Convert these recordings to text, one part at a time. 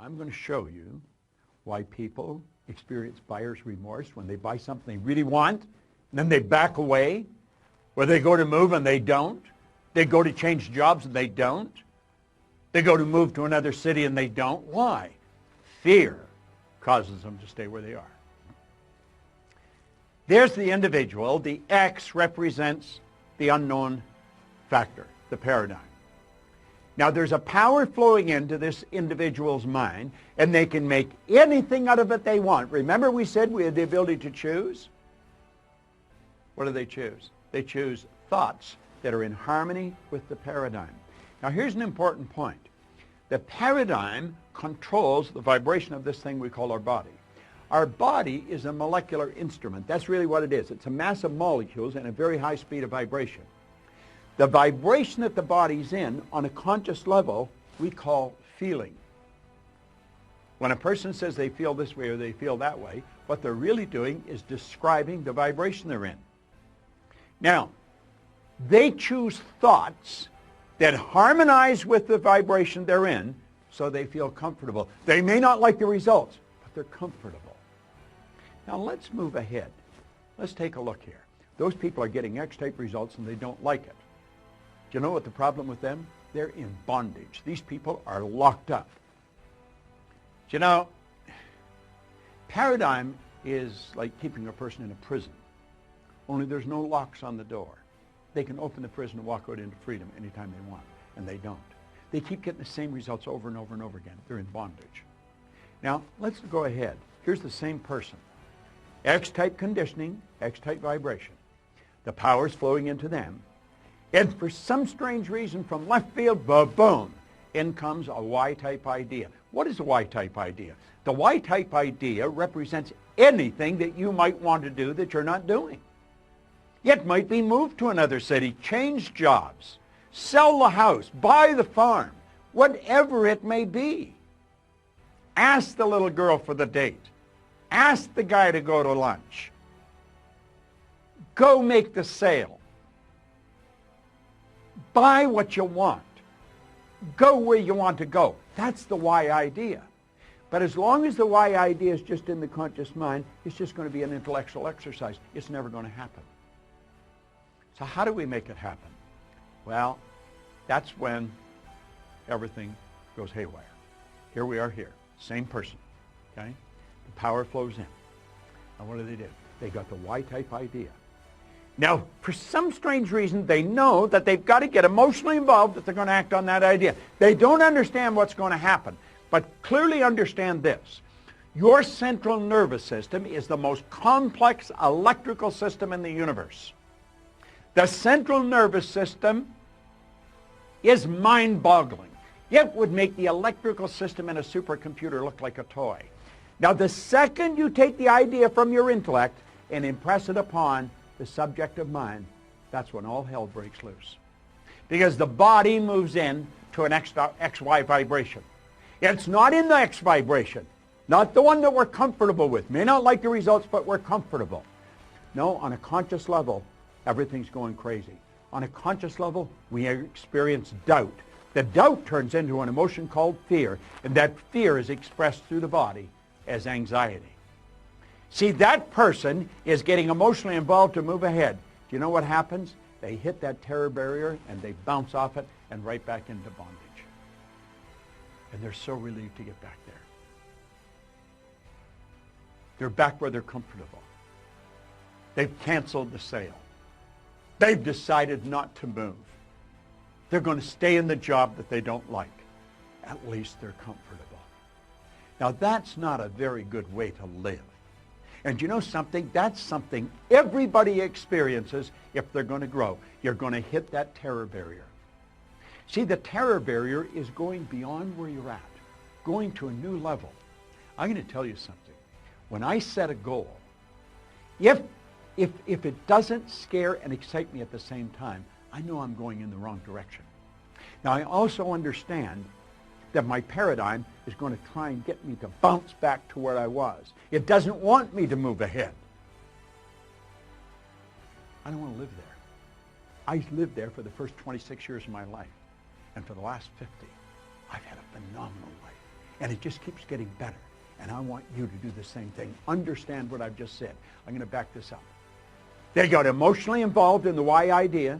I'm going to show you why people experience buyer's remorse when they buy something they really want, and then they back away, or they go to move and they don't. They go to change jobs and they don't. They go to move to another city and they don't. Why? Fear causes them to stay where they are. There's the individual. The X represents the unknown factor, the paradigm. Now there's a power flowing into this individual's mind, and they can make anything out of it they want. Remember we said we had the ability to choose? What do they choose? They choose thoughts that are in harmony with the paradigm. Now here's an important point. The paradigm controls the vibration of this thing we call our body. Our body is a molecular instrument. That's really what it is. It's a mass of molecules and a very high speed of vibration. The vibration that the body's in on a conscious level we call feeling. When a person says they feel this way or they feel that way, what they're really doing is describing the vibration they're in. Now, they choose thoughts that harmonize with the vibration they're in so they feel comfortable. They may not like the results, but they're comfortable. Now let's move ahead. Let's take a look here. Those people are getting X-type results and they don't like it. Do you know what the problem with them? They're in bondage. These people are locked up. Do you know, paradigm is like keeping a person in a prison, only there's no locks on the door. They can open the prison and walk out into freedom anytime they want, and they don't. They keep getting the same results over and over and over again. They're in bondage. Now, let's go ahead. Here's the same person. X-type conditioning, X-type vibration. The power's flowing into them. And for some strange reason from left field, boom, in comes a Y-type idea. What is a Y-type idea? The Y-type idea represents anything that you might want to do that you're not doing. It might be move to another city, change jobs, sell the house, buy the farm, whatever it may be. Ask the little girl for the date. Ask the guy to go to lunch. Go make the sale. Buy what you want. Go where you want to go. That's the Y idea. But as long as the Y idea is just in the conscious mind, it's just going to be an intellectual exercise. It's never going to happen. So how do we make it happen? Well, that's when everything goes haywire. Here we are here, same person, okay? The power flows in. Now what do? They got the Y-type idea. Now, for some strange reason, they know that they've got to get emotionally involved if they're going to act on that idea. They don't understand what's going to happen, but clearly understand this. Your central nervous system is the most complex electrical system in the universe. The central nervous system is mind-boggling. It would make the electrical system in a supercomputer look like a toy. Now, the second you take the idea from your intellect and impress it upon the subjective mind, that's when all hell breaks loose. Because the body moves in to an XY vibration. It's not in the X vibration, not the one that we're comfortable with. May not like the results, but we're comfortable. No, on a conscious level, everything's going crazy. On a conscious level, we experience doubt. The doubt turns into an emotion called fear, and that fear is expressed through the body as anxiety. See, that person is getting emotionally involved to move ahead. Do you know what happens? They hit that terror barrier and they bounce off it and right back into bondage. And they're so relieved to get back there. They're back where they're comfortable. They've canceled the sale. They've decided not to move. They're going to stay in the job that they don't like. At least they're comfortable. Now that's not a very good way to live. And you know something? That's something everybody experiences if they're going to grow. You're going to hit that terror barrier. See, the terror barrier is going beyond where you're at, going to a new level. I'm going to tell you something. When I set a goal, if it doesn't scare and excite me at the same time, I know I'm going in the wrong direction. Now, I also understand that my paradigm is going to try and get me to bounce back to where I was. It doesn't want me to move ahead. I don't want to live there. I lived there for the first 26 years of my life. And for the last 50, I've had a phenomenal life. And it just keeps getting better. And I want you to do the same thing. Understand what I've just said. I'm going to back this up. They got emotionally involved in the why idea.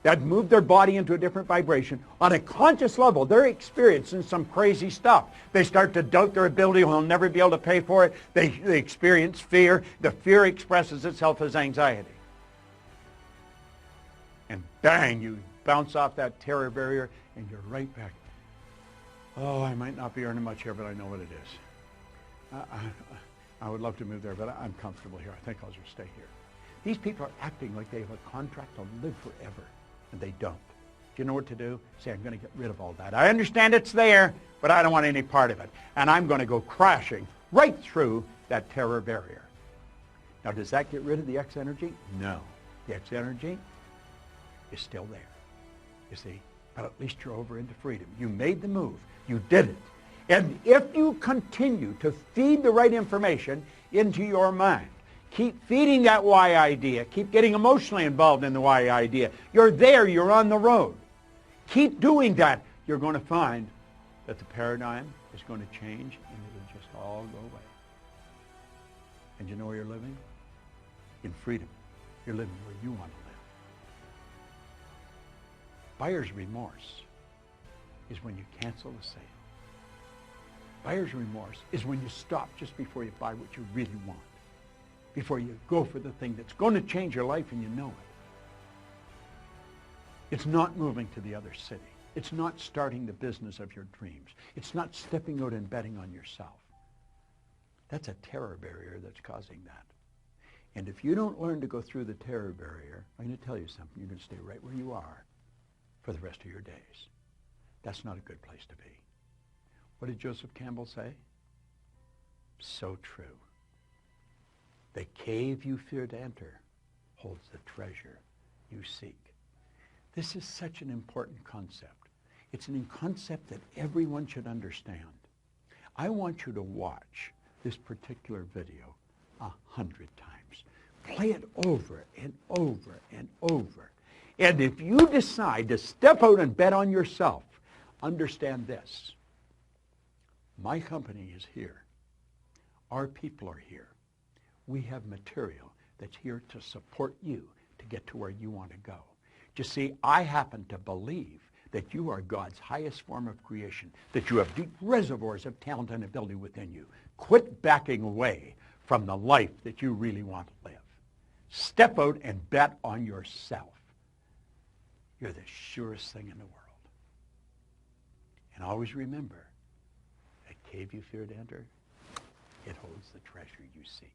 That moved their body into a different vibration. On a conscious level, they're experiencing some crazy stuff. They start to doubt their ability, they'll never be able to pay for it. They experience fear. The fear expresses itself as anxiety. And bang, you bounce off that terror barrier and you're right back. Oh, I might not be earning much here, but I know what it is. I would love to move there, but I'm comfortable here. I think I'll just stay here. These people are acting like they have a contract to live forever. And they don't. Do you know what to do? Say, I'm going to get rid of all that. I understand it's there, but I don't want any part of it. And I'm going to go crashing right through that terror barrier. Now, does that get rid of the X energy? No. The X energy is still there, you see. But at least you're over into freedom. You made the move. You did it. And if you continue to feed the right information into your mind, keep feeding that why idea. Keep getting emotionally involved in the why idea. You're there. You're on the road. Keep doing that. You're going to find that the paradigm is going to change and it'll just all go away. And you know where you're living? In freedom. You're living where you want to live. Buyer's remorse is when you cancel the sale. Buyer's remorse is when you stop just before you buy what you really want. Before you go for the thing that's going to change your life and you know it. It's not moving to the other city. It's not starting the business of your dreams. It's not stepping out and betting on yourself. That's a terror barrier that's causing that. And if you don't learn to go through the terror barrier, I'm going to tell you something. You're going to stay right where you are for the rest of your days. That's not a good place to be. What did Joseph Campbell say? So true. The cave you fear to enter holds the treasure you seek. This is such an important concept. It's a concept that everyone should understand. I want you to watch this particular video 100 times. Play it over and over and over. And if you decide to step out and bet on yourself, understand this. My company is here. Our people are here. We have material that's here to support you to get to where you want to go. You see, I happen to believe that you are God's highest form of creation, that you have deep reservoirs of talent and ability within you. Quit backing away from the life that you really want to live. Step out and bet on yourself. You're the surest thing in the world. And always remember, that cave you fear to enter, it holds the treasure you seek.